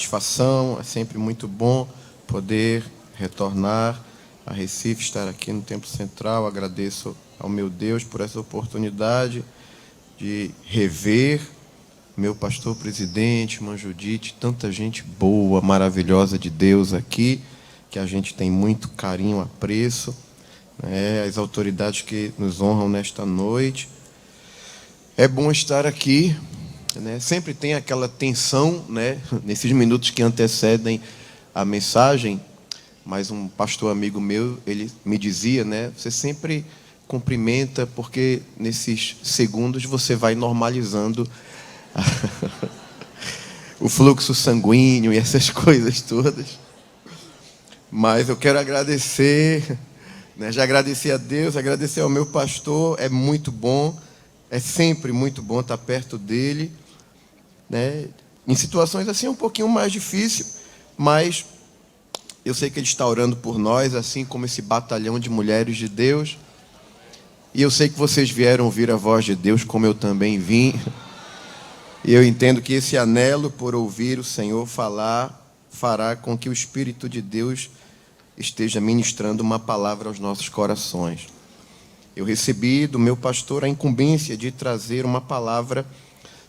Satisfação, é sempre muito bom poder retornar a Recife, estar aqui no Templo Central. Agradeço ao meu Deus por essa oportunidade de rever meu pastor presidente, irmã Judite, tanta gente boa, maravilhosa de Deus aqui, que a gente tem muito carinho, apreço, as autoridades que nos honram nesta noite. É bom estar aqui. Sempre tem aquela tensão, nesses minutos que antecedem a mensagem, mas um pastor amigo meu, ele me dizia, você sempre cumprimenta, porque nesses segundos você vai normalizando o fluxo sanguíneo e essas coisas todas. Mas eu quero agradecer, já agradeci a Deus, agradecer ao meu pastor. É muito bom, é sempre muito bom estar perto dele, em situações assim um pouquinho mais difíceis, mas eu sei que ele está orando por nós, assim como esse batalhão de mulheres de Deus. E eu sei que vocês vieram ouvir a voz de Deus, como eu também vim. E eu entendo que esse anelo por ouvir o Senhor falar fará com que o Espírito de Deus esteja ministrando uma palavra aos nossos corações. Eu recebi do meu pastor a incumbência de trazer uma palavra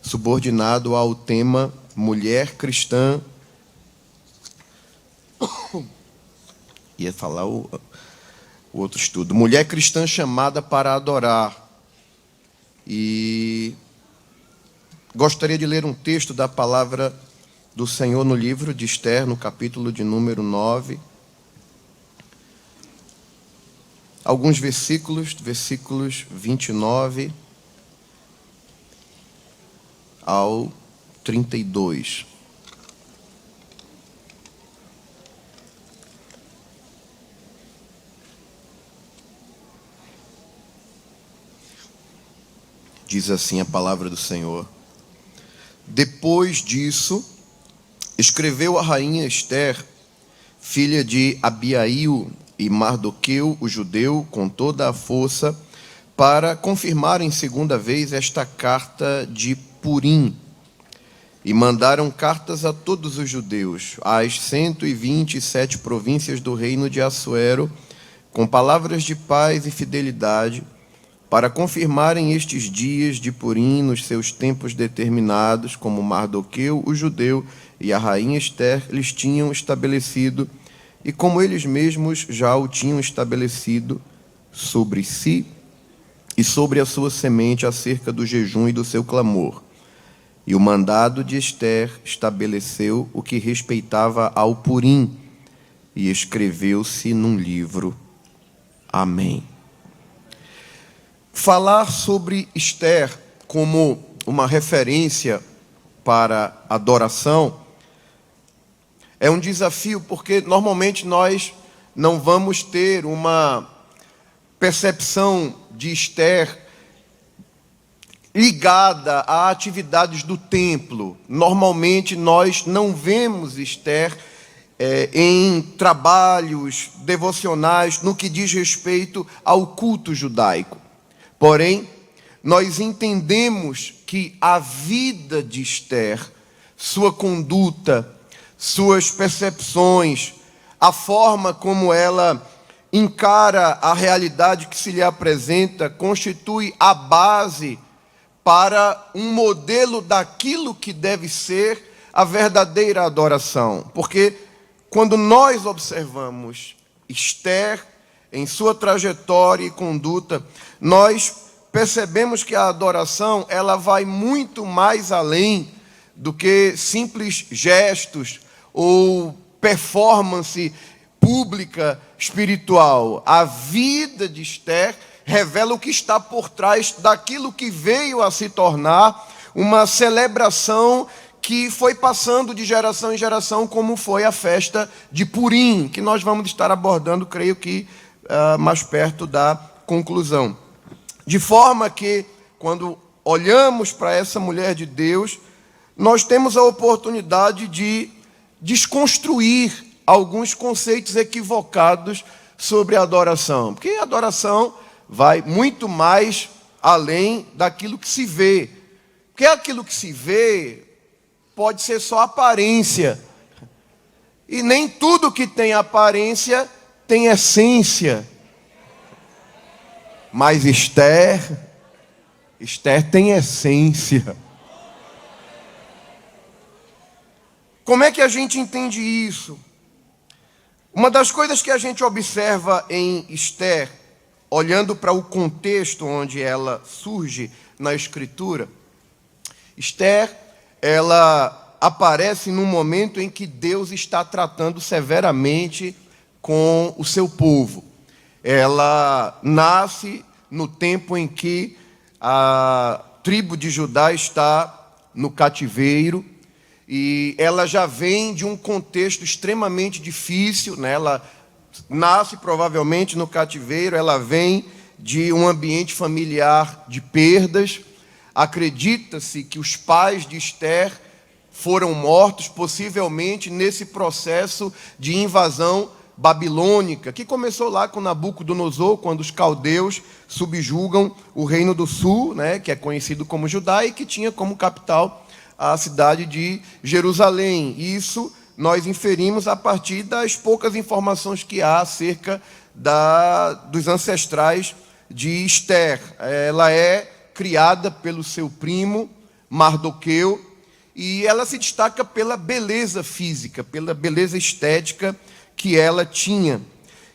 subordinado ao tema mulher cristã. Ia falar o outro estudo. Mulher cristã chamada para adorar. E gostaria de ler um texto da palavra do Senhor no livro de Esther, no capítulo de número 9. Alguns versículos 29 ao 32. Diz assim a palavra do Senhor. Depois disso, escreveu a rainha Esther, filha de Abiail e Mardoqueu, o judeu, com toda a força, para confirmarem segunda vez esta carta de Purim. E mandaram cartas a todos os judeus, às 127 províncias do reino de Assuero, com palavras de paz e fidelidade, para confirmarem estes dias de Purim nos seus tempos determinados, como Mardoqueu, o judeu, e a rainha Esther lhes tinham estabelecido, e como eles mesmos já o tinham estabelecido sobre si e sobre a sua semente acerca do jejum e do seu clamor. E o mandado de Esther estabeleceu o que respeitava ao Purim, e escreveu-se num livro. Amém. Falar sobre Esther como uma referência para adoração é um desafio, porque normalmente nós não vamos ter uma percepção de Esther ligada a atividades do templo. Normalmente nós não vemos Esther em trabalhos devocionais no que diz respeito ao culto judaico. Porém, nós entendemos que a vida de Esther, sua conduta, suas percepções, a forma como ela encara a realidade que se lhe apresenta, constitui a base para um modelo daquilo que deve ser a verdadeira adoração. Porque quando nós observamos Esther em sua trajetória e conduta, nós percebemos que a adoração ela vai muito mais além do que simples gestos ou performance pública espiritual. A vida de Esther revela o que está por trás daquilo que veio a se tornar uma celebração que foi passando de geração em geração, como foi a festa de Purim, que nós vamos estar abordando, creio que mais perto da conclusão. De forma que, quando olhamos para essa mulher de Deus, nós temos a oportunidade de desconstruir alguns conceitos equivocados sobre a adoração. Porque a adoração vai muito mais além daquilo que se vê. Porque aquilo que se vê pode ser só aparência, E nem tudo que tem aparência tem essência. Mas Esther tem essência. Como é que a gente entende isso? Uma das coisas que a gente observa em Esther, olhando para o contexto onde ela surge na Escritura, Esther, ela aparece num momento em que Deus está tratando severamente com o seu povo. Ela nasce no tempo em que a tribo de Judá está no cativeiro, e ela já vem de um contexto extremamente difícil, né? Ela nasce provavelmente no cativeiro, ela vem de um ambiente familiar de perdas. Acredita-se que os pais de Esther foram mortos, possivelmente nesse processo de invasão babilônica, que começou lá com Nabucodonosor, quando os caldeus subjugam o reino do sul, né, que é conhecido como Judá, e que tinha como capital a cidade de Jerusalém. Isso nós inferimos a partir das poucas informações que há acerca dos ancestrais de Esther. Ela é criada pelo seu primo Mardoqueu, e ela se destaca pela beleza física, pela beleza estética que ela tinha.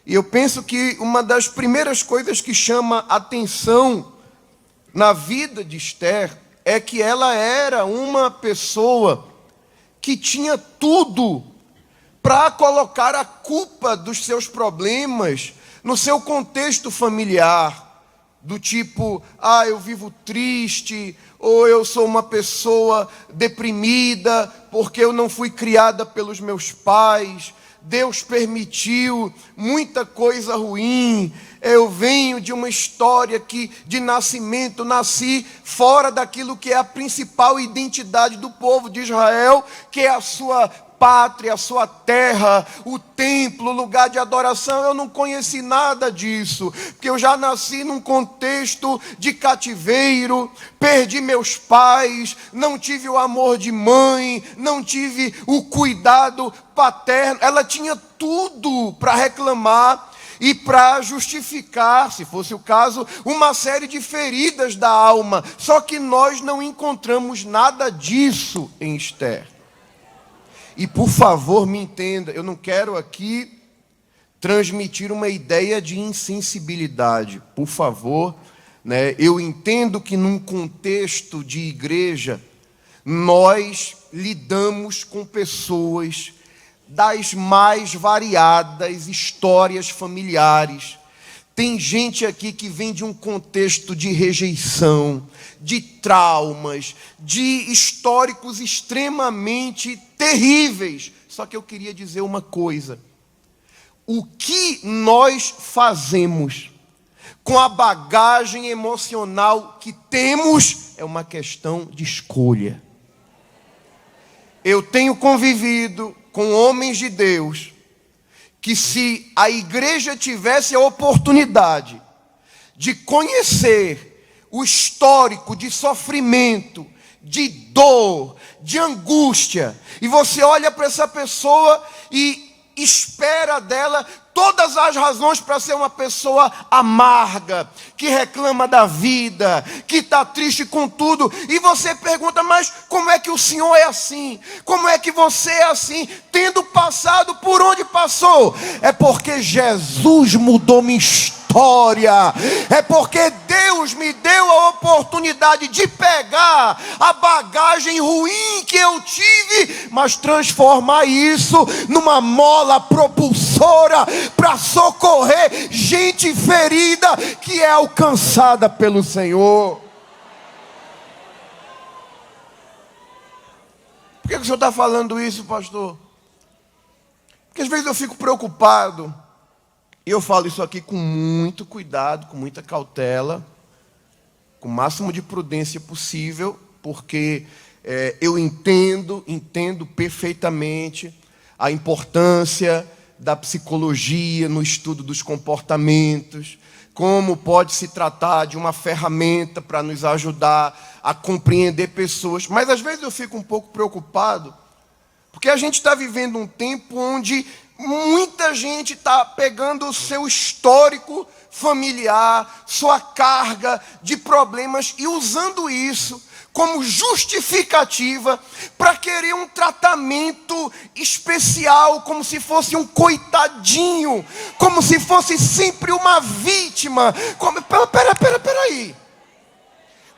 E eu penso que uma das primeiras coisas que chama atenção na vida de Esther é que ela era uma pessoa que tinha tudo para colocar a culpa dos seus problemas no seu contexto familiar, do tipo, eu vivo triste, ou eu sou uma pessoa deprimida porque eu não fui criada pelos meus pais, Deus permitiu muita coisa ruim, eu venho de uma história que de nascimento nasci fora daquilo que é a principal identidade do povo de Israel, que é a sua pátria, a sua terra, o templo, o lugar de adoração. Eu não conheci nada disso, porque eu já nasci num contexto de cativeiro, perdi meus pais, não tive o amor de mãe, não tive o cuidado paterno. Ela tinha tudo para reclamar e para justificar, se fosse o caso, uma série de feridas da alma. Só que nós não encontramos nada disso em Esther. E por favor, me entenda, eu não quero aqui transmitir uma ideia de insensibilidade. Por favor, né? Eu entendo que num contexto de igreja, nós lidamos com pessoas das mais variadas histórias familiares. Tem gente aqui que vem de um contexto de rejeição, de traumas, de históricos extremamente terríveis. Só que eu queria dizer uma coisa: o que nós fazemos com a bagagem emocional que temos é uma questão de escolha. Eu tenho convivido com homens de Deus que, se a igreja tivesse a oportunidade de conhecer o histórico de sofrimento, de dor, de angústia, e você olha para essa pessoa e espera dela todas as razões para ser uma pessoa amarga, que reclama da vida, que está triste com tudo, e você pergunta: mas como é que o senhor é assim? Como é que você é assim? Tendo passado por onde passou? É porque Jesus mudou minha história, é porque Deus me deu a oportunidade de pegar a bagagem ruim que eu tive, mas transformar isso numa mola propulsora para socorrer gente ferida que é alcançada pelo Senhor. Por que o senhor está falando isso, pastor? Porque às vezes eu fico preocupado, e eu falo isso aqui com muito cuidado, com muita cautela, com o máximo de prudência possível, porque eu entendo perfeitamente a importância da psicologia no estudo dos comportamentos, como pode se tratar de uma ferramenta para nos ajudar a compreender pessoas. Mas às vezes eu fico um pouco preocupado, Porque a gente está vivendo um tempo onde muita gente está pegando o seu histórico familiar, sua carga de problemas e usando isso como justificativa para querer um tratamento especial, como se fosse um coitadinho, como se fosse sempre uma vítima. Peraí.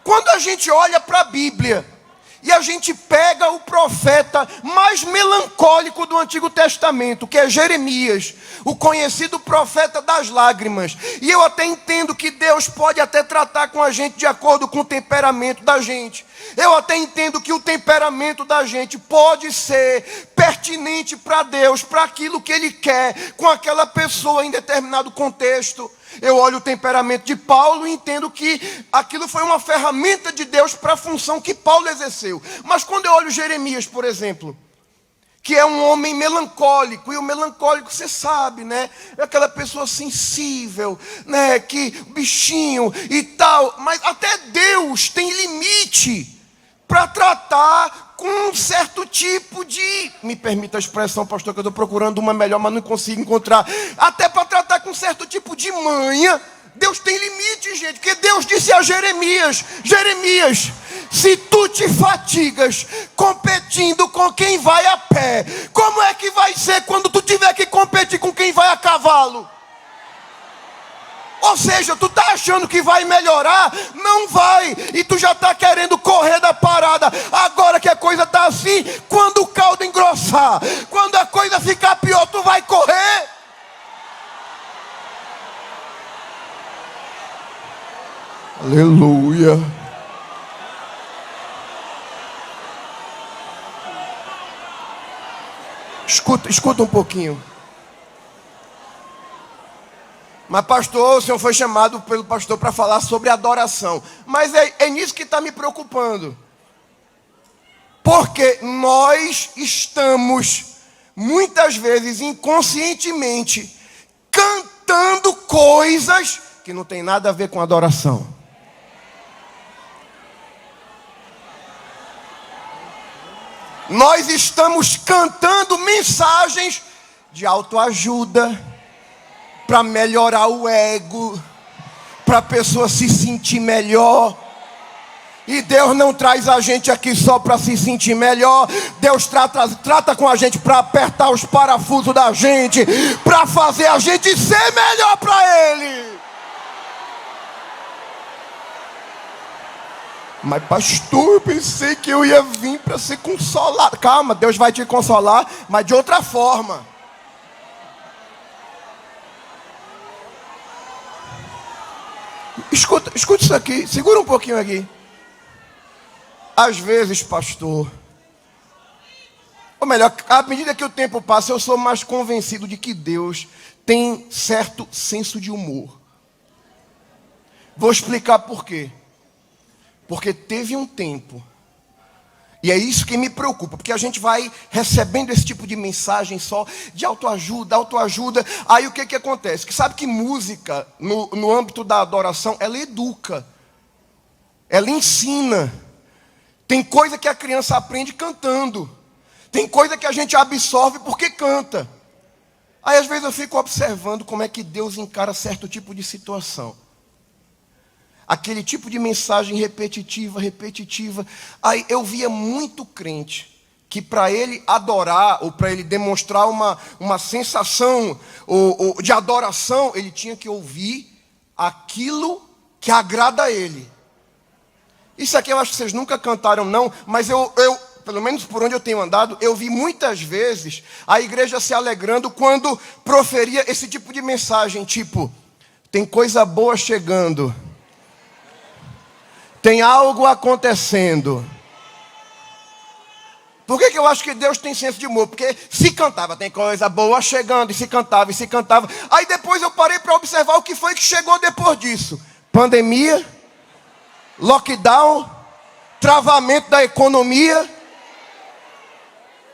Quando a gente olha para a Bíblia e a gente pega o profeta mais melancólico do Antigo Testamento, que é Jeremias, o conhecido profeta das lágrimas. E eu até entendo que Deus pode até tratar com a gente de acordo com o temperamento da gente. Eu até entendo que o temperamento da gente pode ser pertinente para Deus, para aquilo que Ele quer com aquela pessoa em determinado contexto. Eu olho o temperamento de Paulo e entendo que aquilo foi uma ferramenta de Deus para a função que Paulo exerceu. Mas quando eu olho Jeremias, por exemplo, que é um homem melancólico, e o melancólico, você sabe, né? É aquela pessoa sensível, né? Que bichinho e tal. Mas até Deus tem limite para tratar com um certo tipo de... Me permita a expressão, pastor, que eu estou procurando uma melhor, mas não consigo encontrar. Até para tratar com um certo tipo de manha. Deus tem limite, gente. Porque Deus disse a Jeremias: Jeremias, se tu te fatigas competindo com quem vai a pé, como é que vai ser quando tu tiver que competir com quem vai a cavalo? Ou seja, tu está achando que vai melhorar? Não vai. E tu já está querendo correr da parada. Agora que a coisa está assim, quando o caldo engrossar, quando a coisa ficar pior, tu vai correr. Aleluia. Escuta um pouquinho. Mas pastor, o senhor foi chamado pelo pastor para falar sobre adoração. Mas é nisso que está me preocupando. Porque nós estamos, muitas vezes, inconscientemente, cantando coisas que não tem nada a ver com adoração. Nós estamos cantando mensagens de autoajuda, para melhorar o ego, para a pessoa se sentir melhor. E Deus não traz a gente aqui só para se sentir melhor. Deus trata com a gente para apertar os parafusos da gente, para fazer a gente ser melhor para Ele. Mas pastor, eu pensei que eu ia vir para ser consolado. Calma, Deus vai te consolar, mas de outra forma. Escuta isso aqui, segura um pouquinho aqui. Às vezes, pastor, ou melhor, à medida que o tempo passa, eu sou mais convencido de que Deus tem certo senso de humor. Vou explicar por quê. Porque teve um tempo, e é isso que me preocupa, porque a gente vai recebendo esse tipo de mensagem só de autoajuda. Aí o que acontece? Que sabe que música, no âmbito da adoração, ela educa, ela ensina. Tem coisa que a criança aprende cantando, tem coisa que a gente absorve porque canta. Aí às vezes eu fico observando como é que Deus encara certo tipo de situação. Aquele tipo de mensagem repetitiva. Aí eu via muito crente que para ele adorar, ou para ele demonstrar uma sensação de adoração, ele tinha que ouvir aquilo que agrada a ele. Isso aqui eu acho que vocês nunca cantaram não, mas eu pelo menos por onde eu tenho andado, eu vi muitas vezes a igreja se alegrando quando proferia esse tipo de mensagem, tipo: tem coisa boa chegando, tem algo acontecendo. Por que eu acho que Deus tem senso de humor? Porque se cantava, tem coisa boa chegando, e se cantava. Aí depois eu parei para observar o que foi que chegou depois disso. Pandemia, lockdown, travamento da economia,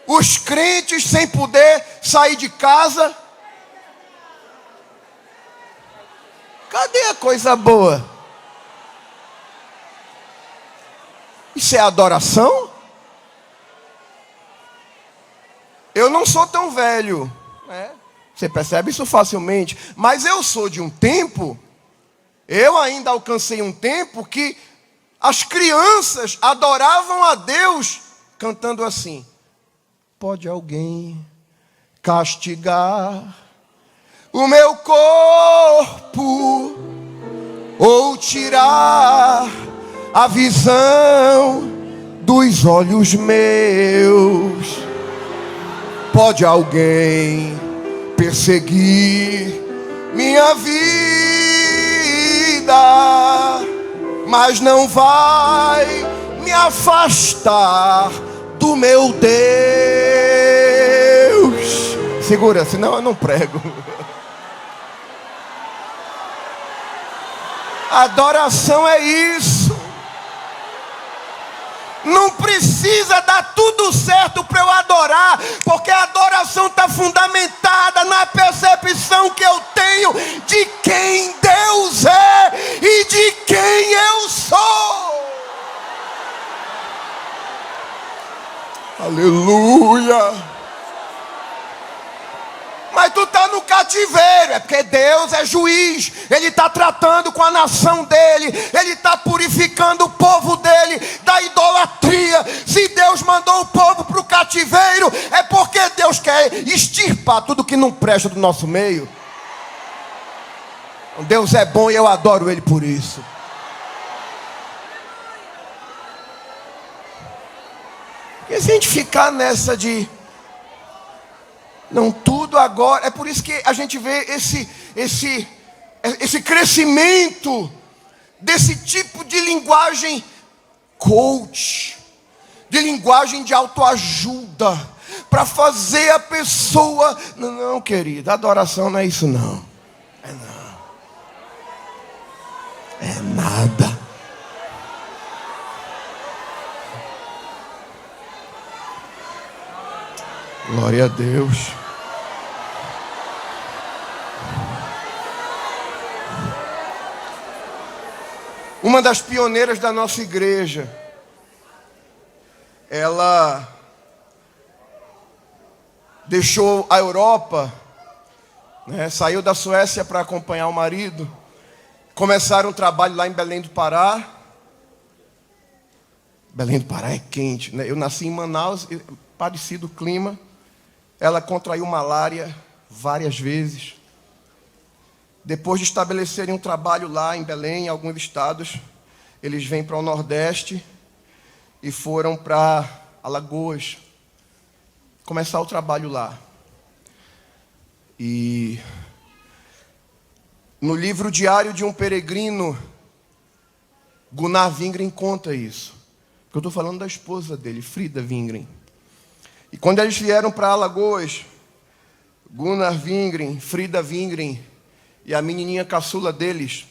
os crentes sem poder sair de casa. Cadê a coisa boa? Isso é adoração? Eu não sou tão velho, né? Você percebe isso facilmente. Mas eu sou de um tempo, eu ainda alcancei um tempo que as crianças adoravam a Deus cantando assim: pode alguém castigar o meu corpo ou tirar a visão dos olhos meus? Pode alguém perseguir minha vida, mas não vai me afastar do meu Deus. Segura, senão eu não prego. Adoração é isso. Não precisa dar tudo certo para eu adorar, porque a adoração está fundamentada na percepção que eu tenho de quem Deus é e de quem eu sou. Aleluia. Mas tu está no cativeiro, é porque Deus é juiz, Ele está tratando com a nação dEle, Ele está purificando o povo dEle da idolatria. Se Deus mandou o povo para o cativeiro, é porque Deus quer extirpar tudo que não presta do nosso meio. Deus é bom e eu adoro Ele por isso. E se a gente ficar nessa de não tudo agora, é por isso que a gente vê esse crescimento desse tipo de linguagem coach, de linguagem de autoajuda, para fazer a pessoa, não querida, adoração não é isso não, é nada. Glória a Deus. Uma das pioneiras da nossa igreja, ela deixou a Europa, né, saiu da Suécia para acompanhar o marido. Começaram um trabalho lá em Belém do Pará. Belém do Pará é quente, né? Eu nasci em Manaus, parecido o clima. Ela contraiu malária várias vezes. Depois de estabelecerem um trabalho lá em Belém, em alguns estados, eles vêm para o Nordeste e foram para Alagoas começar o trabalho lá. E no livro Diário de um Peregrino, Gunnar Wingren conta isso. Eu estou falando da esposa dele, Frida Wingren. E quando eles vieram para Alagoas, Gunnar Wingren, Frida Wingren e a menininha caçula deles,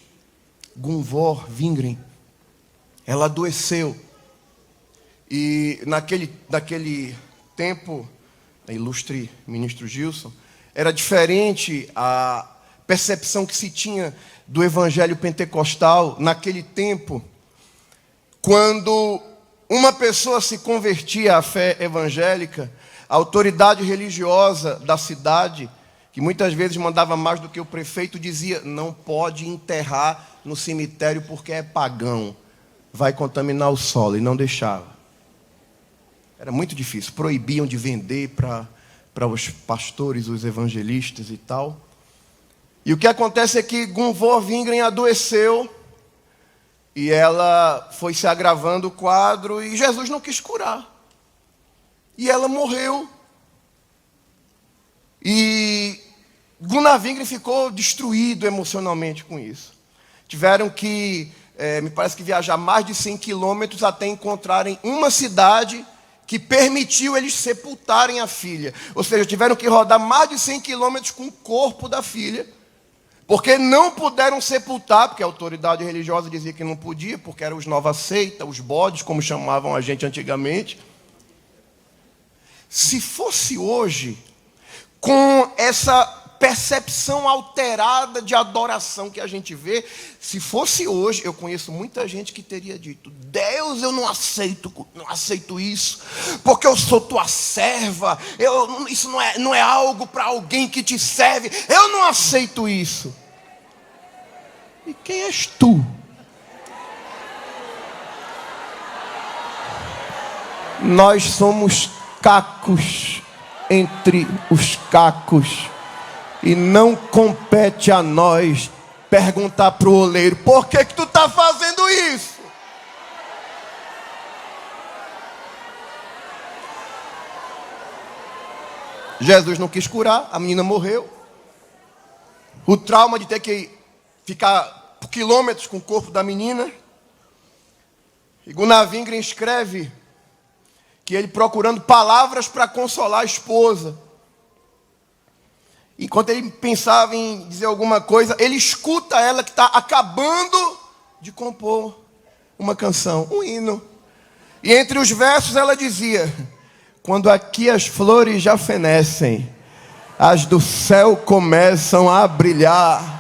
Gunvor Wingren, ela adoeceu. E naquele tempo, o ilustre ministro Gilson, era diferente a percepção que se tinha do evangelho pentecostal naquele tempo, quando uma pessoa se convertia à fé evangélica, a autoridade religiosa da cidade, que muitas vezes mandava mais do que o prefeito, dizia: não pode enterrar no cemitério porque é pagão, vai contaminar o solo, e não deixava. Era muito difícil, proibiam de vender para os pastores, os evangelistas e tal. E o que acontece é que Gunvor Wingren adoeceu, e ela foi se agravando o quadro, e Jesus não quis curar. E ela morreu. E Gunnar Wingren ficou destruído emocionalmente com isso. Tiveram que, me parece que viajar mais de 100 quilômetros até encontrarem uma cidade que permitiu eles sepultarem a filha. Ou seja, tiveram que rodar mais de 100 quilômetros com o corpo da filha, porque não puderam sepultar, porque a autoridade religiosa dizia que não podia, porque eram os nova seita, os bodes, como chamavam a gente antigamente. Se fosse hoje, com essa percepção alterada de adoração que a gente vê. Se fosse hoje, eu conheço muita gente que teria dito: Deus, eu não aceito isso, porque eu sou tua serva, isso não é algo para alguém que te serve, eu não aceito isso. E quem és tu? Nós somos cacos entre os cacos, e não compete a nós perguntar para o oleiro: por que tu está fazendo isso? Jesus não quis curar, a menina morreu. O trauma de ter que ficar por quilômetros com o corpo da menina. E Gunnar Wingren escreve que ele procurando palavras para consolar a esposa. Enquanto ele pensava em dizer alguma coisa, ele escuta ela que está acabando de compor uma canção, um hino. E entre os versos ela dizia: quando aqui as flores já fenecem, as do céu começam a brilhar.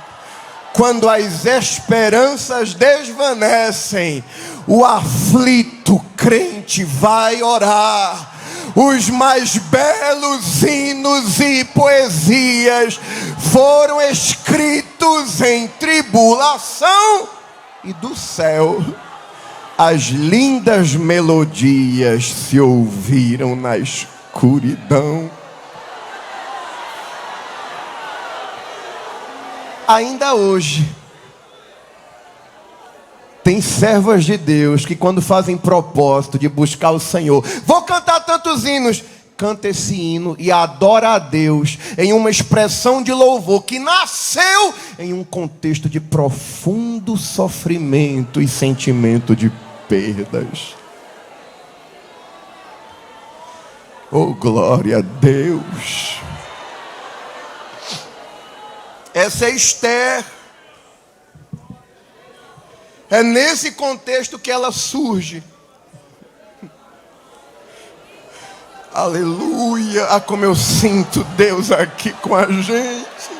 Quando as esperanças desvanecem, o aflito crente vai orar. Os mais belos hinos e poesias foram escritos em tribulação, e do céu as lindas melodias se ouviram na escuridão. Ainda hoje, tem servas de Deus que quando fazem propósito de buscar o Senhor, vou cantar tantos hinos, canta esse hino e adora a Deus em uma expressão de louvor que nasceu em um contexto de profundo sofrimento e sentimento de perdas. Oh, glória a Deus! Essa é Esther. É nesse contexto que ela surge. Aleluia! Ah, como eu sinto Deus aqui com a gente.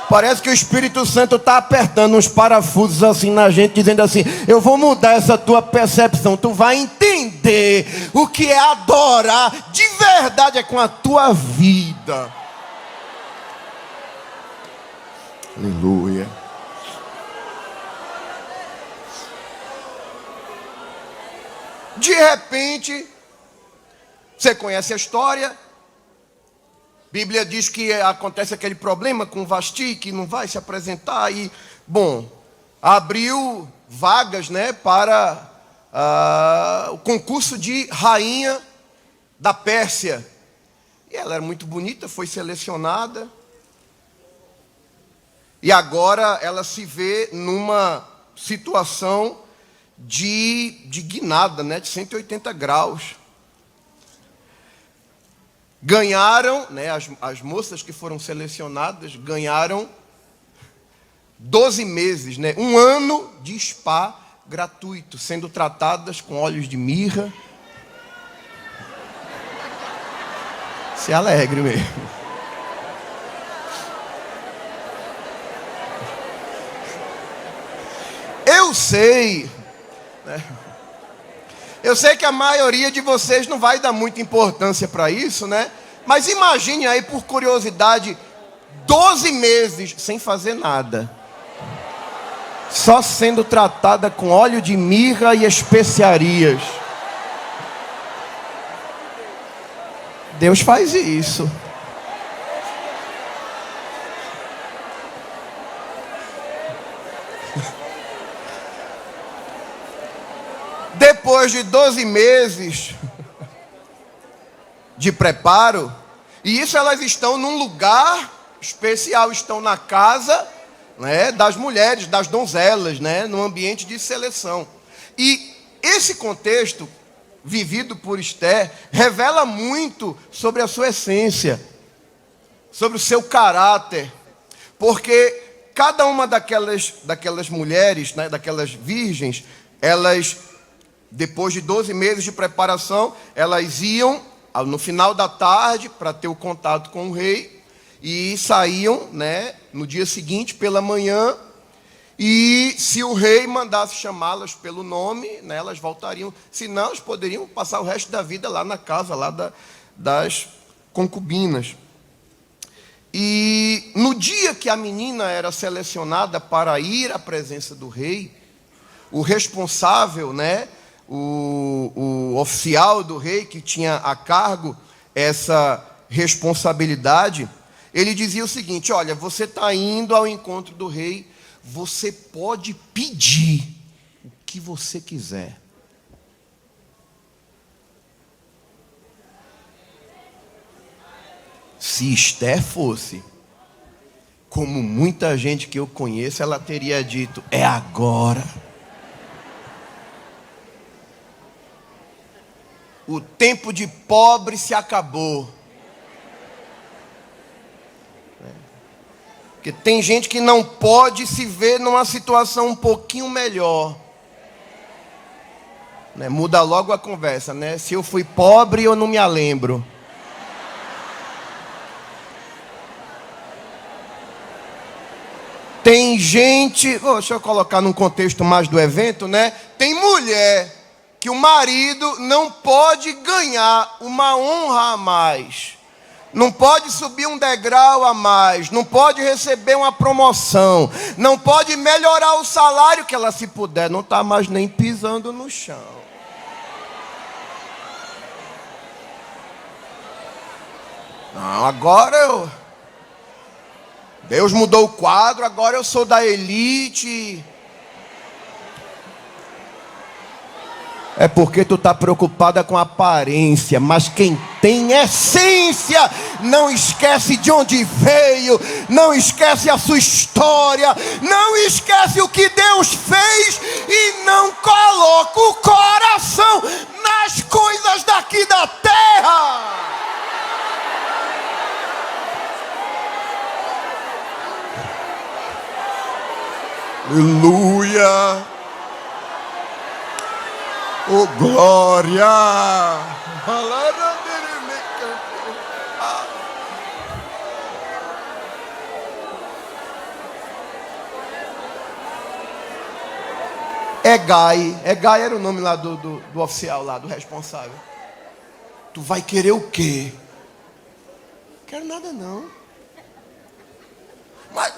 Parece que o Espírito Santo está apertando uns parafusos assim na gente, dizendo assim: eu vou mudar essa tua percepção. Tu vai entender o que é adorar de verdade, é com a tua vida. Aleluia. De repente, você conhece a história. A Bíblia diz que acontece aquele problema com Vasti, que não vai se apresentar. E, bom, abriu vagas, né, para o concurso de rainha da Pérsia. E ela era muito bonita, foi selecionada. E agora ela se vê numa situação de guinada, né, de 180 graus. Ganharam, né, as moças que foram selecionadas ganharam 12 meses, né, um ano de spa gratuito, sendo tratadas com óleos de mirra. Se alegre mesmo. Eu sei, né? Eu sei que a maioria de vocês não vai dar muita importância para isso, né? Mas imagine aí, por curiosidade, 12 meses sem fazer nada, só sendo tratada com óleo de mirra e especiarias. Deus faz isso. Depois de 12 meses de preparo, e isso elas estão num lugar especial, estão na casa, né, das mulheres, das donzelas, né, num ambiente de seleção. E esse contexto vivido por Esther revela muito sobre a sua essência, sobre o seu caráter, porque cada uma daquelas mulheres, né, daquelas virgens, elas, depois de 12 meses de preparação, elas iam no final da tarde para ter o contato com o rei e saíam, né, no dia seguinte pela manhã. E se o rei mandasse chamá-las pelo nome, né, elas voltariam. Se não, elas poderiam passar o resto da vida lá na casa lá das concubinas. E no dia que a menina era selecionada para ir à presença do rei, o responsável, né, o oficial do rei que tinha a cargo essa responsabilidade, ele dizia o seguinte: olha, você está indo ao encontro do rei, você pode pedir o que você quiser. Se Esther fosse, como muita gente que eu conheço, ela teria dito: é agora. O tempo de pobre se acabou. Porque tem gente que não pode se ver numa situação um pouquinho melhor. Né? Muda logo a conversa, né? Se eu fui pobre, eu não me lembro. Tem gente, deixa eu colocar num contexto mais do evento, né? Tem mulher que o marido não pode ganhar uma honra a mais. Não pode subir um degrau a mais, não pode receber uma promoção, não pode melhorar o salário que ela, se puder, não está mais nem pisando no chão. Não, agora Deus mudou o quadro, agora eu sou da elite. É porque tu está preocupada com a aparência, mas quem tem essência não esquece de onde veio, não esquece a sua história, não esquece o que Deus fez e não coloca o coração nas coisas daqui da terra. Aleluia! Oh, glória! Egai era o nome lá do oficial lá, do responsável. Tu vai querer o quê? Quero nada não. Mas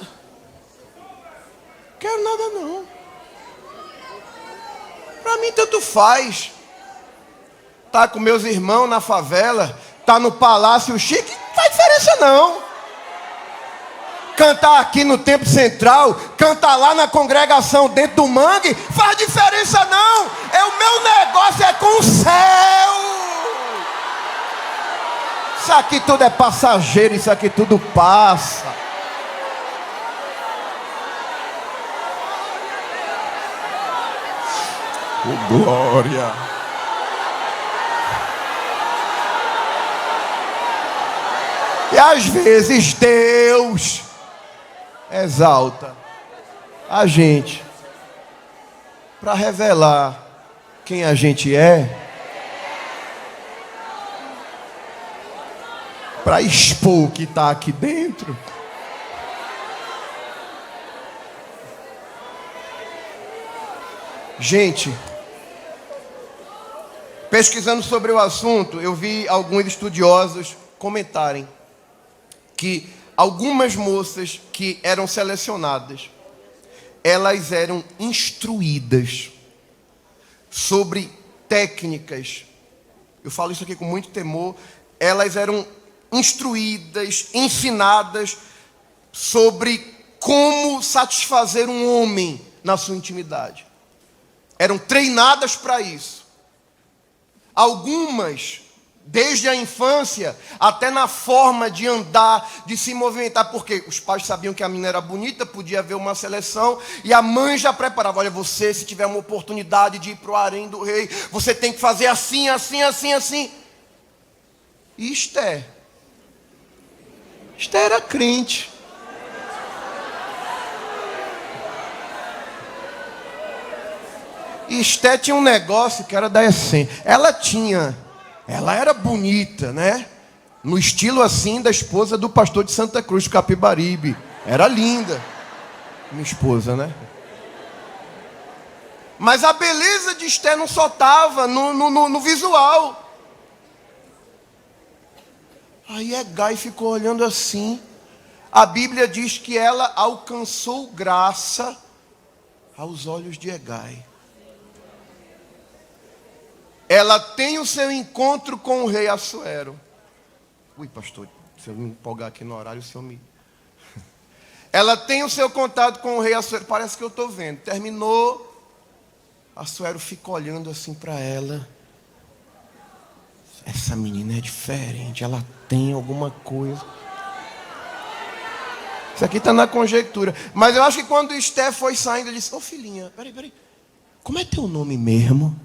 quero nada não. Para mim tanto faz. Tá com meus irmãos na favela, tá no palácio chique, não faz diferença não. Cantar aqui no Templo Central, cantar lá na congregação dentro do mangue, faz diferença não. O meu negócio é com o céu. Isso aqui tudo é passageiro, isso aqui tudo passa. Oh, glória! E às vezes Deus exalta a gente para revelar quem a gente é, para expor o que está aqui dentro. Gente, pesquisando sobre o assunto, eu vi alguns estudiosos comentarem que algumas moças que eram selecionadas, elas eram instruídas sobre técnicas. Eu falo isso aqui com muito temor. Elas eram instruídas, ensinadas sobre como satisfazer um homem na sua intimidade. Eram treinadas para isso. Algumas, desde a infância, até na forma de andar, de se movimentar, porque os pais sabiam que a menina era bonita, podia haver uma seleção, e a mãe já preparava: olha, você, se tiver uma oportunidade de ir para o harém do rei, você tem que fazer assim, assim, assim, assim. E Esther era crente. E Esther tinha um negócio que era da essência. Ela tinha Ela era bonita, né? No estilo assim da esposa do pastor de Santa Cruz, Capibaribe. Era linda. Minha esposa, né? Mas a beleza de Esté não só estava no visual. Aí Hegai ficou olhando assim. A Bíblia diz que ela alcançou graça aos olhos de Hegai. Ela tem o seu encontro com o rei Assuero. Ui, pastor, se eu me empolgar aqui no horário, o senhor me... Ela tem o seu contato com o rei Assuero. Parece que eu estou vendo. Terminou. Assuero fica olhando assim para ela. Essa menina é diferente. Ela tem alguma coisa. Isso aqui está na conjectura. Mas eu acho que quando Esté foi saindo, ele disse: ô filhinha, peraí. Como é teu nome mesmo?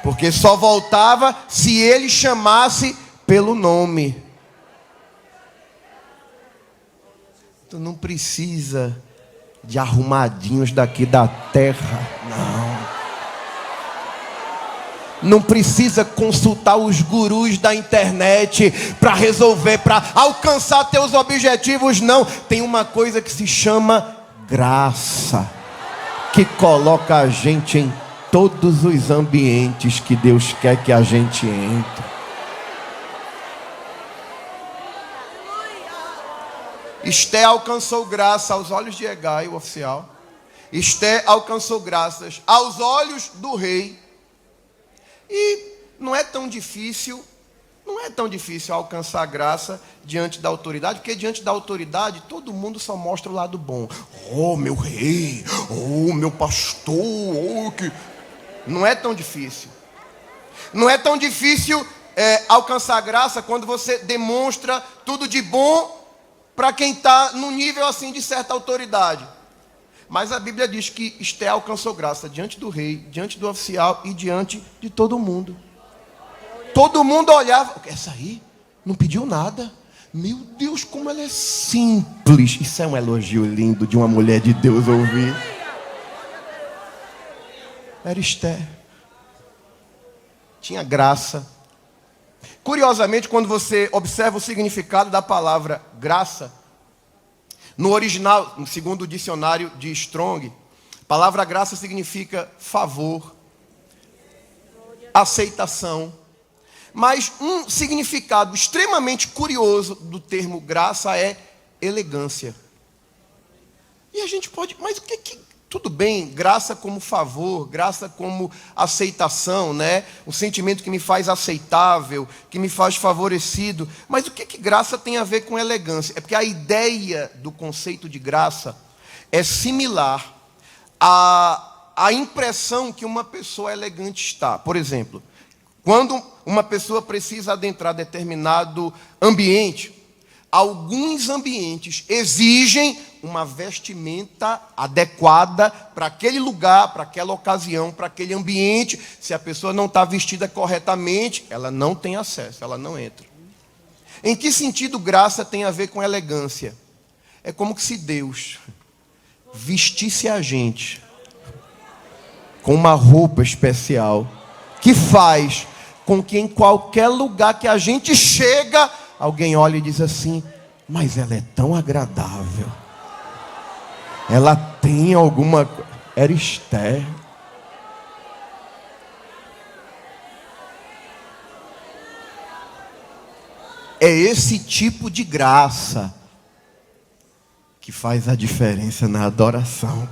Porque só voltava se ele chamasse pelo nome. Tu não precisa de arrumadinhos daqui da terra, não precisa consultar os gurus da internet para resolver, para alcançar teus objetivos, não. Tem uma coisa que se chama graça, que coloca a gente em todos os ambientes que Deus quer que a gente entre. Esté alcançou graça aos olhos de Hegai, o oficial. Esté alcançou graças aos olhos do rei. E não é tão difícil alcançar graça diante da autoridade, porque diante da autoridade todo mundo só mostra o lado bom. Oh, meu rei, oh, meu pastor, oh, que... Não é tão difícil. Não é tão difícil alcançar graça quando você demonstra tudo de bom para quem está num nível assim de certa autoridade. Mas a Bíblia diz que Esté alcançou graça diante do rei, diante do oficial e diante de todo mundo. Todo mundo olhava. Essa aí não pediu nada. Meu Deus, como ela é simples. Isso é um elogio lindo de uma mulher de Deus ouvir. Era Esté. Tinha graça. Curiosamente, quando você observa o significado da palavra graça, no original, segundo o dicionário de Strong, a palavra graça significa favor, aceitação. Mas um significado extremamente curioso do termo graça é elegância. E a gente pode... Mas o que... Tudo bem, graça como favor, graça como aceitação, né? Um sentimento que me faz aceitável, que me faz favorecido. Mas o que graça tem a ver com elegância? É porque a ideia do conceito de graça é similar à impressão que uma pessoa elegante está. Por exemplo, quando uma pessoa precisa adentrar determinado ambiente, alguns ambientes exigem uma vestimenta adequada para aquele lugar, para aquela ocasião, para aquele ambiente. Se a pessoa não está vestida corretamente, ela não tem acesso, ela não entra. Em que sentido graça tem a ver com elegância? É como se Deus vestisse a gente com uma roupa especial que faz com que em qualquer lugar que a gente chega, alguém olha e diz assim: mas ela é tão agradável. Ela tem alguma coisa. Era Esté. É esse tipo de graça que faz a diferença na adoração.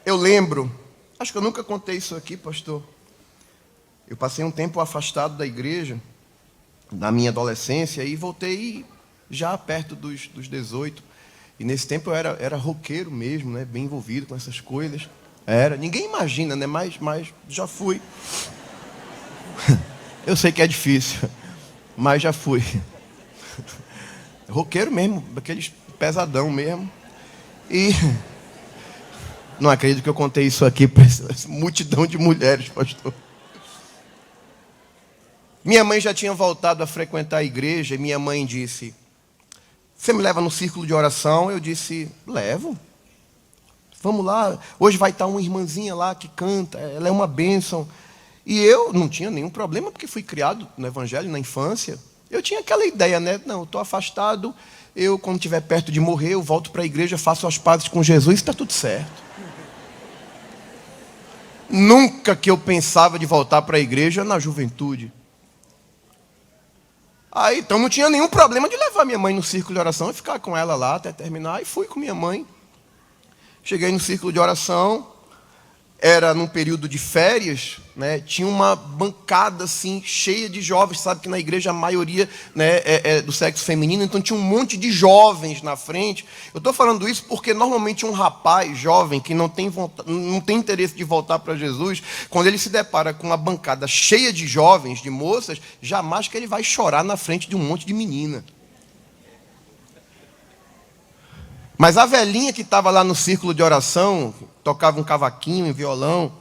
Eu lembro, acho que eu nunca contei isso aqui, pastor. Eu passei um tempo afastado da igreja, na minha adolescência, e voltei já perto dos 18. E nesse tempo eu era roqueiro mesmo, né? Bem envolvido com essas coisas. Ninguém imagina, né? Mas já fui. Eu sei que é difícil, mas já fui. Roqueiro mesmo, aqueles pesadão mesmo. E não acredito que eu contei isso aqui para essa multidão de mulheres, pastor. Minha mãe já tinha voltado a frequentar a igreja e minha mãe disse: você me leva no círculo de oração? Eu disse: levo. vamos lá, hoje vai estar uma irmãzinha lá que canta, ela é uma bênção. E eu não tinha nenhum problema, porque fui criado no Evangelho, na infância. Eu tinha aquela ideia, né? Não, eu estou afastado, eu quando estiver perto de morrer, eu volto para a igreja, faço as pazes com Jesus, está tudo certo. Nunca que eu pensava de voltar para a igreja na juventude. Aí, então não tinha nenhum problema de levar minha mãe no círculo de oração e ficar com ela lá até terminar. E fui com minha mãe. Cheguei no círculo de oração. Era num período de férias, né? Tinha uma bancada assim, cheia de jovens. Sabe que na igreja a maioria, né, é do sexo feminino, então tinha um monte de jovens na frente. Eu estou falando isso porque normalmente um rapaz jovem que não tem interesse de voltar para Jesus, quando ele se depara com uma bancada cheia de jovens, de moças, jamais que ele vai chorar na frente de um monte de menina. Mas a velhinha que estava lá no círculo de oração, tocava um cavaquinho, um violão,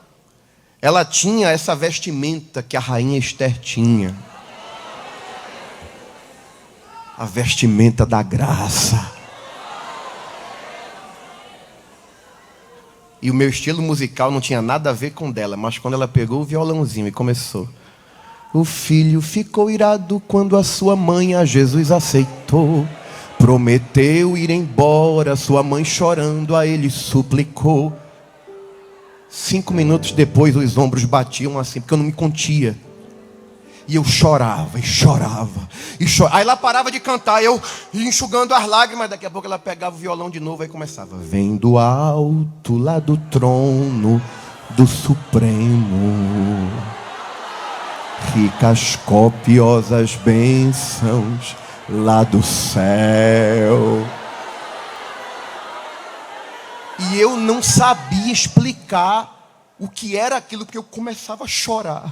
ela tinha essa vestimenta que a rainha Esther tinha. A vestimenta da graça. E o meu estilo musical não tinha nada a ver com dela, mas quando ela pegou o violãozinho e começou: o filho ficou irado quando a sua mãe a Jesus aceitou. Prometeu ir embora, sua mãe chorando a ele suplicou. 5 minutos depois os ombros batiam assim, porque eu não me contia. E eu chorava, e chorava, e chorava. Aí ela parava de cantar, eu enxugando as lágrimas. Daqui a pouco ela pegava o violão de novo e começava: vem do alto, lá do trono do Supremo, ricas copiosas bênçãos lá do céu. E eu não sabia explicar o que era aquilo, porque eu começava a chorar.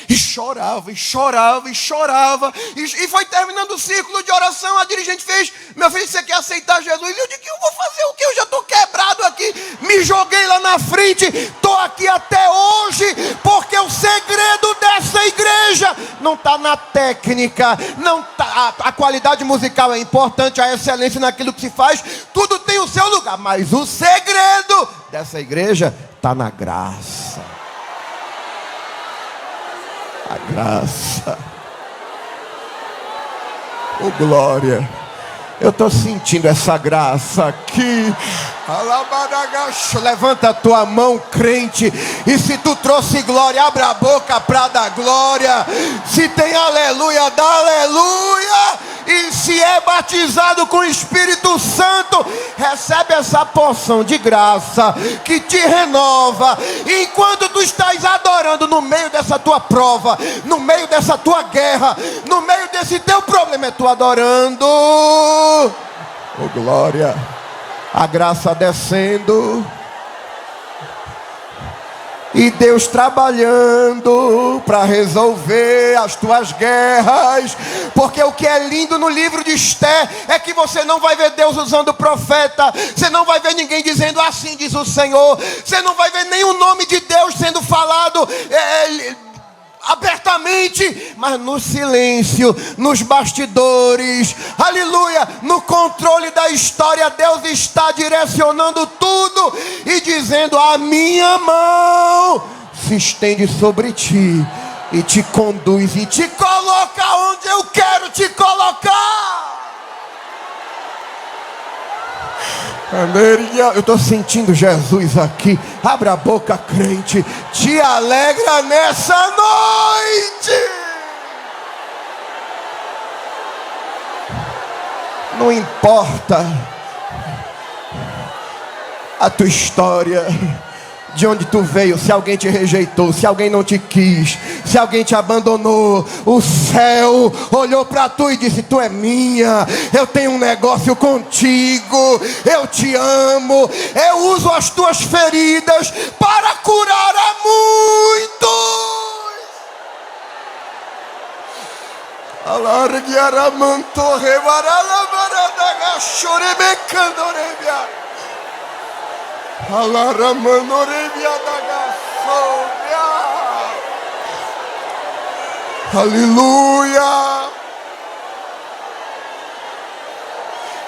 E chorava, e chorava, e chorava. E foi terminando o círculo de oração. A dirigente fez: meu filho, você quer aceitar Jesus? E eu disse: eu vou fazer o quê? Eu já estou quebrado aqui. Me joguei lá na frente. Estou aqui até hoje. Porque o segredo dessa igreja não está na técnica. Não tá, a qualidade musical é importante, a excelência naquilo que se faz. Tudo tem o seu lugar. Mas o segredo dessa igreja está na graça. A graça. Oh, glória. Eu estou sentindo essa graça aqui. Levanta a tua mão, crente. E se tu trouxe glória, abre a boca para dar glória. Se tem aleluia, dá aleluia. E se é batizado com o Espírito Santo, recebe essa porção de graça que te renova. E enquanto tu estás adorando no meio dessa tua prova, no meio dessa tua guerra, no meio desse teu problema, é tu adorando. Oh, glória. A graça descendo. E Deus trabalhando para resolver as tuas guerras. Porque o que é lindo no livro de Esther é que você não vai ver Deus usando o profeta. Você não vai ver ninguém dizendo: assim diz o Senhor. Você não vai ver nenhum nome de Deus sendo falado abertamente, mas no silêncio, nos bastidores, aleluia, no controle da história. Deus está direcionando tudo e dizendo: a minha mão se estende sobre ti e te conduz e te coloca onde eu quero te colocar. Eu estou sentindo Jesus aqui. Abre a boca, crente. Te alegra nessa noite. Não importa a tua história, de onde tu veio, se alguém te rejeitou, se alguém não te quis, se alguém te abandonou, o céu olhou para tu e disse: tu é minha, eu tenho um negócio contigo, eu te amo, eu uso as tuas feridas para curar a muitos. Aleluia.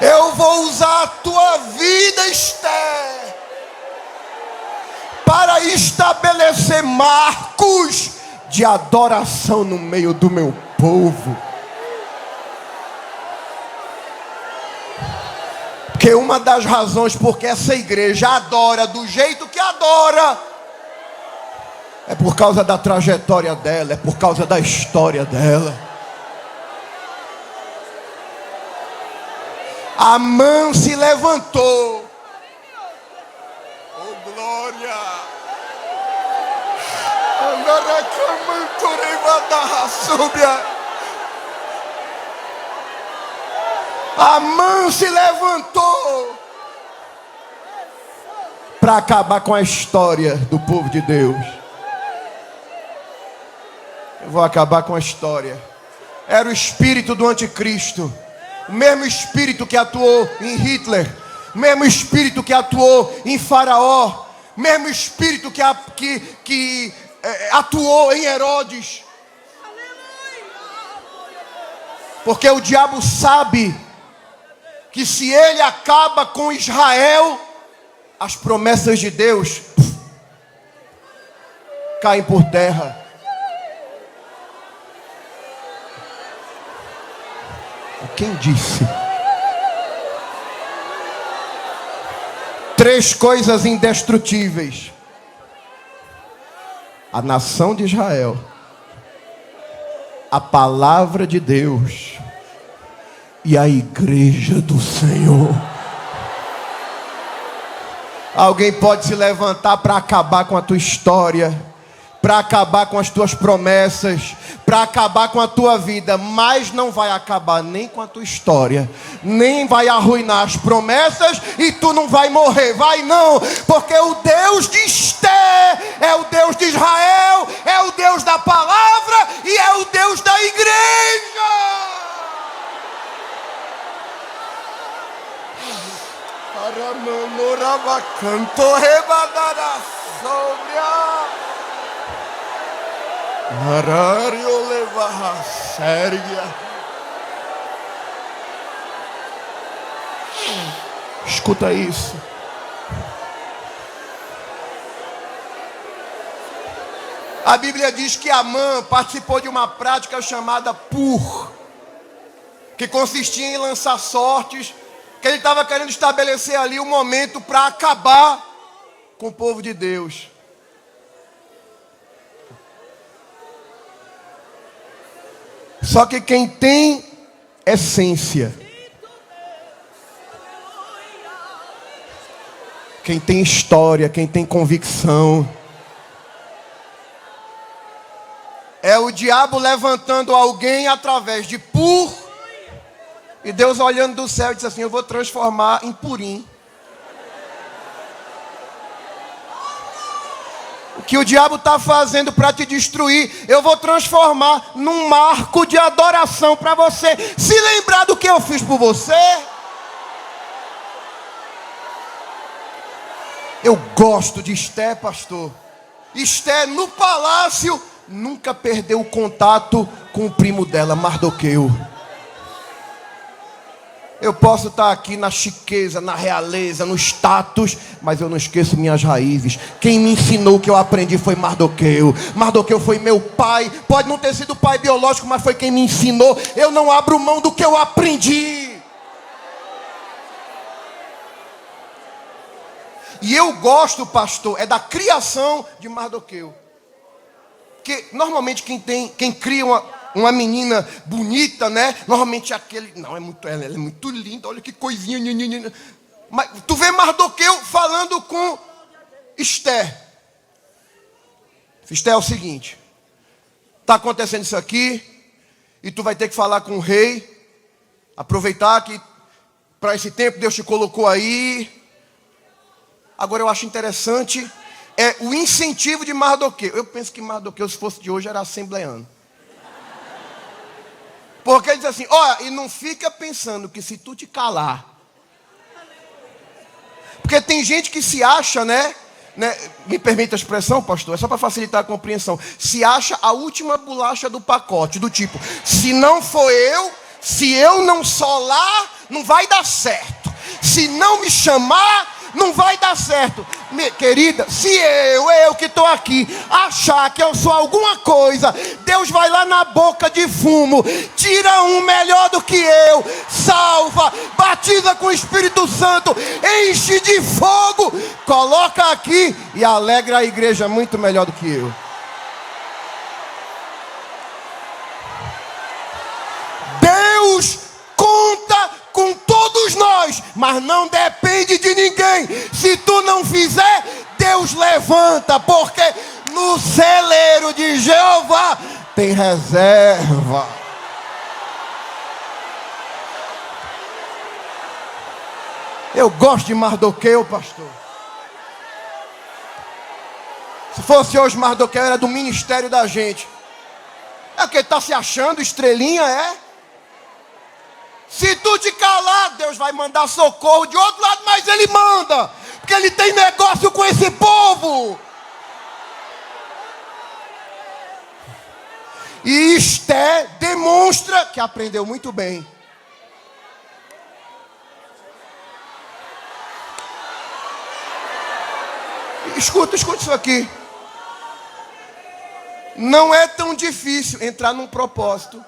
Eu vou usar a tua vida, Esther, para estabelecer marcos de adoração no meio do meu povo. Porque uma das razões porque essa igreja adora do jeito que adora é por causa da trajetória dela, é por causa da história dela. Amã se levantou. Oh, glória! Amã se levantou para acabar com a história do povo de Deus. Eu vou acabar com a história. Era o espírito do anticristo, o mesmo espírito que atuou em Hitler, o mesmo espírito que atuou em Faraó, o mesmo espírito que atuou em Herodes. Porque o diabo sabe que se ele acaba com Israel, as promessas de Deus caem por terra. Quem disse? 3 coisas indestrutíveis: a nação de Israel, a palavra de Deus e a igreja do Senhor. Alguém pode se levantar para acabar com a tua história, para acabar com as tuas promessas, para acabar com a tua vida, mas não vai acabar nem com a tua história, nem vai arruinar as promessas, e tu não vai morrer, vai não, porque o Deus de Esté é o Deus de Israel, é o Deus da palavra e é o Deus da igreja. Marário leva a séria. Escuta isso. A Bíblia diz que Amã participou de uma prática chamada pur, que consistia em lançar sortes, que ele estava querendo estabelecer ali um momento para acabar com o povo de Deus. Só que quem tem essência, quem tem história, quem tem convicção, é o diabo levantando alguém através de pur, e Deus olhando do céu e diz assim: eu vou transformar em purim. O que o diabo está fazendo para te destruir, eu vou transformar num marco de adoração para você se lembrar do que eu fiz por você. Eu gosto de Esté, pastor. Esté no palácio nunca perdeu o contato com o primo dela, Mardoqueu. Eu posso estar aqui na chiqueza, na realeza, no status, mas eu não esqueço minhas raízes. Quem me ensinou o que eu aprendi foi Mardoqueu. Mardoqueu foi meu pai. Pode não ter sido o pai biológico, mas foi quem me ensinou. Eu não abro mão do que eu aprendi. E eu gosto, pastor, é da criação de Mardoqueu. Porque normalmente quem cria uma menina bonita, né? Normalmente aquele... Não, ela é muito linda, olha que coisinha. Mas tu vê Mardoqueu falando com Esté. Esté, é o seguinte: está acontecendo isso aqui, e tu vai ter que falar com o rei, aproveitar que para esse tempo Deus te colocou aí. Agora eu acho interessante o incentivo de Mardoqueu. Eu penso que Mardoqueu, se fosse de hoje, era assembleano. Porque ele diz assim: ó, e não fica pensando que se tu te calar. Porque tem gente que se acha, né? Me permite a expressão, pastor, é só para facilitar a compreensão. Se acha a última bolacha do pacote, do tipo: se não for eu, se eu não solar, não vai dar certo. Se não me chamar, Não vai dar certo. Querida, se eu que estou aqui, achar que eu sou alguma coisa, Deus vai lá na boca de fumo, tira um melhor do que eu, salva, batiza com o Espírito Santo, enche de fogo, coloca aqui e alegra a igreja muito melhor do que eu. Deus conta com todos nós, mas não depende de ninguém. Se tu não fizer, Deus levanta, porque no celeiro de Jeová tem reserva. Eu gosto de Mardoqueu, pastor. Se fosse hoje, Mardoqueu era do ministério da gente. É porque está se achando estrelinha, é? Se tu te calar, Deus vai mandar socorro de outro lado, mas Ele manda, porque Ele tem negócio com esse povo. E Esté demonstra que aprendeu muito bem. Escuta isso aqui. Não é tão difícil entrar num propósito.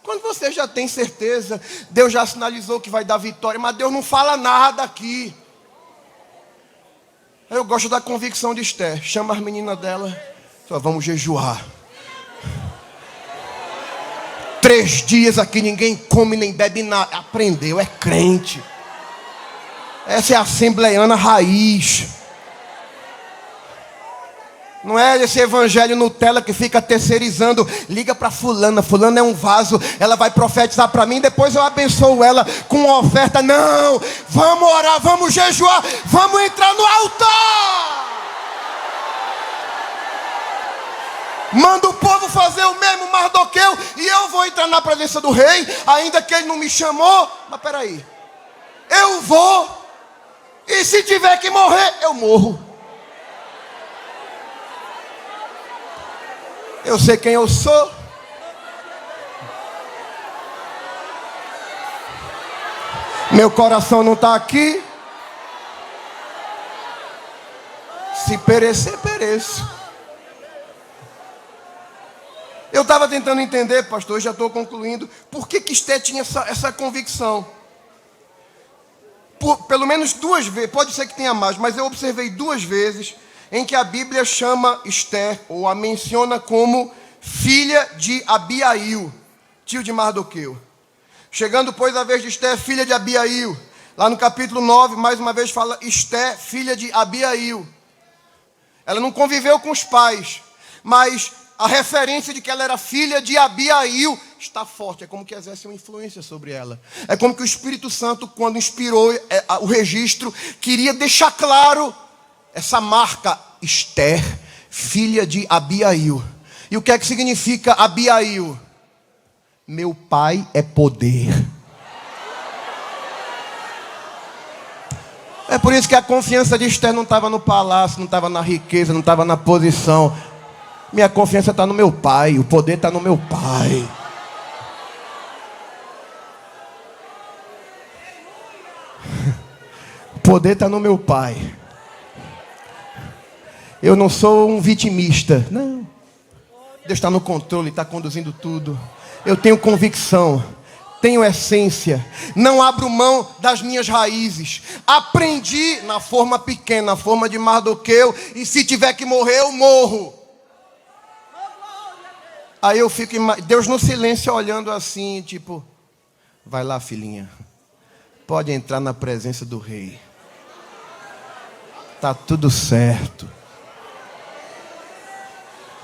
Quando você já tem certeza, Deus já sinalizou que vai dar vitória, mas Deus não fala nada aqui. Eu gosto da convicção de Esté. Chama as meninas dela, só vamos jejuar. 3 dias aqui ninguém come nem bebe nada. Aprendeu, é crente. Essa é a assembleiana raiz. Não é esse evangelho Nutella que fica terceirizando. Liga para fulana, fulana é um vaso, ela vai profetizar para mim, depois eu abençoo ela com uma oferta. Não, vamos orar, vamos jejuar, vamos entrar no altar. Manda o povo fazer o mesmo, Mardoqueu, e eu vou entrar na presença do rei, ainda que ele não me chamou. Mas peraí, eu vou, e se tiver que morrer, eu morro. Eu sei quem eu sou. Meu coração não está aqui. Se perecer, pereço. Eu estava tentando entender, pastor, já estou concluindo, por que Esté tinha essa convicção. Pelo menos 2 vezes, pode ser que tenha mais, mas eu observei 2 vezes em que a Bíblia chama Esté, ou a menciona como filha de Abiail, tio de Mardoqueu. Chegando, pois, a vez de Esté, filha de Abiail. Lá no capítulo 9, mais uma vez fala Esté, filha de Abiail. Ela não conviveu com os pais, mas a referência de que ela era filha de Abiail está forte. É como que exerce uma influência sobre ela. É como que o Espírito Santo, quando inspirou o registro, queria deixar claro essa marca, Esté, filha de Abiail. E o que é que significa Abiail? Meu pai é poder. É por isso que a confiança de Esté não estava no palácio, não estava na riqueza, não estava na posição. Minha confiança está no meu pai, o poder está no meu pai. O poder está no meu pai. Eu não sou um vitimista. Não. Deus está no controle, está conduzindo tudo. Eu tenho convicção, tenho essência. Não abro mão das minhas raízes. Aprendi na forma pequena, na forma de Mardoqueu. E se tiver que morrer, eu morro. Aí eu fico, Deus no silêncio olhando assim, tipo, vai lá, filhinha. Pode entrar na presença do rei. Está tudo certo.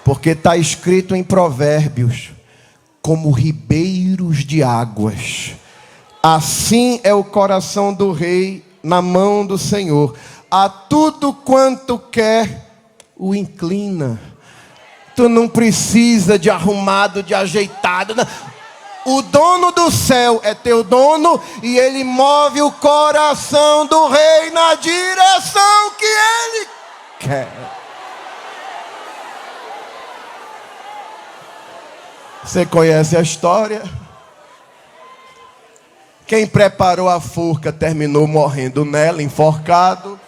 Porque está escrito em Provérbios, como ribeiros de águas, assim é o coração do rei na mão do Senhor. A tudo quanto quer, o inclina. Tu não precisa de arrumado, de ajeitado. Não. O dono do céu é teu dono e ele move o coração do rei na direção que ele quer. Você conhece a história? Quem preparou a forca terminou morrendo nela, enforcado.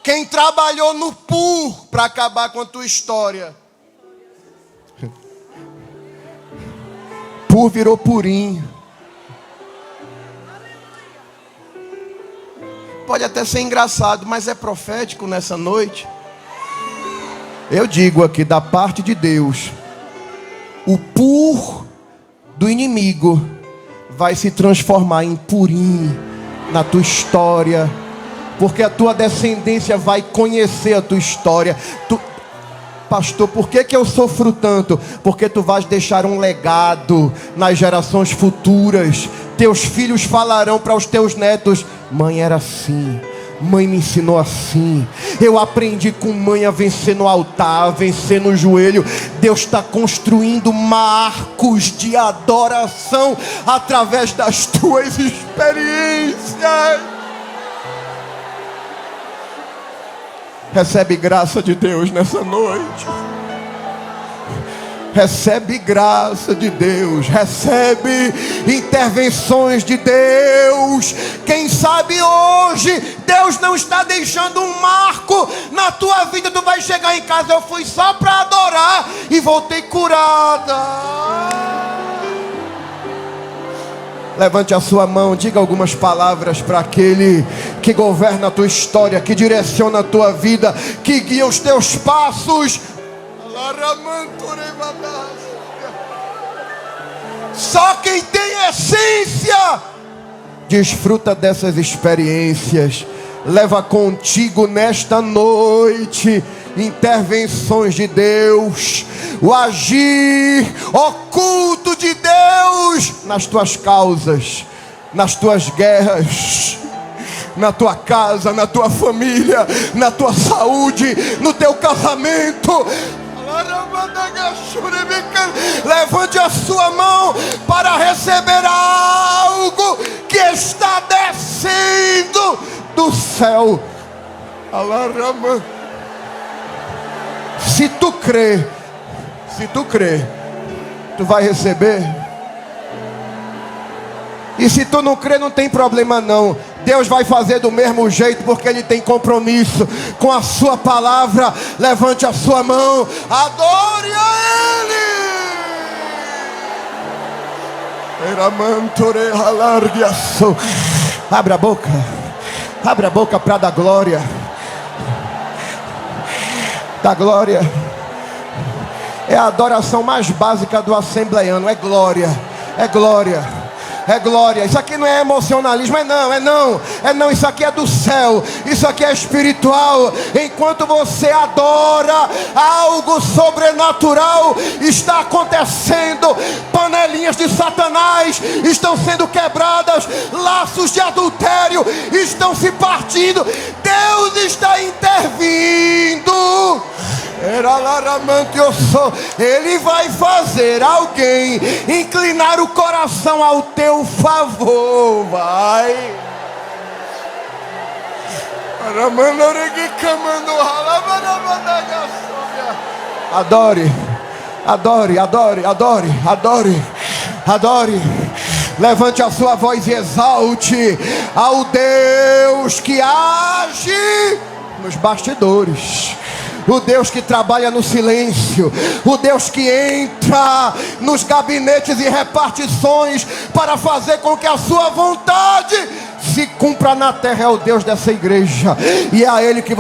Quem trabalhou no para acabar com a tua história, virou purinho. Pode até ser engraçado, mas é profético nessa noite. Eu digo aqui da parte de Deus, o do inimigo vai se transformar em purim na tua história, porque a tua descendência vai conhecer a tua história. Pastor, por que eu sofro tanto? Porque tu vais deixar um legado nas gerações futuras. Teus filhos falarão para os teus netos: mãe era assim, mãe me ensinou assim, eu aprendi com mãe a vencer no altar, a vencer no joelho. Deus está construindo marcos de adoração através das tuas experiências. Recebe graça de Deus nessa noite. Recebe graça de Deus. Recebe intervenções de Deus. Quem sabe hoje Deus não está deixando um marco na tua vida. Tu vai chegar em casa: eu fui só para adorar e voltei curada. Levante a sua mão, diga algumas palavras para aquele que governa a tua história, que direciona a tua vida, que guia os teus passos. Só quem tem essência desfruta dessas experiências. Leva contigo nesta noite intervenções de Deus, o agir oculto de Deus nas tuas causas, nas tuas guerras, na tua casa, na tua família, na tua saúde, no teu casamento. Levante a sua mão para receber algo que está descendo do céu. Se tu crê, tu vai receber. E se tu não crê, não tem problema não. Deus vai fazer do mesmo jeito, porque Ele tem compromisso com a sua palavra. Levante a sua mão, adore a Ele. Abre a boca para dar glória. Da glória. É a adoração mais básica do assembleiano. É glória. É glória. É glória. Isso aqui não é emocionalismo. É não. Isso aqui é do céu. Isso aqui é espiritual. Enquanto você adora, algo sobrenatural está acontecendo. Panelinhas de Satanás estão sendo quebradas. Laços de adultério estão se partindo. Deus está intervindo. Ele vai fazer alguém inclinar o coração ao teu favor. Vai. Adore, adore, adore, adore, adore, adore. Levante a sua voz e exalte ao Deus que age nos bastidores. O Deus que trabalha no silêncio. O Deus que entra nos gabinetes e repartições para fazer com que a sua vontade se cumpra na terra. É o Deus dessa igreja. E é a Ele que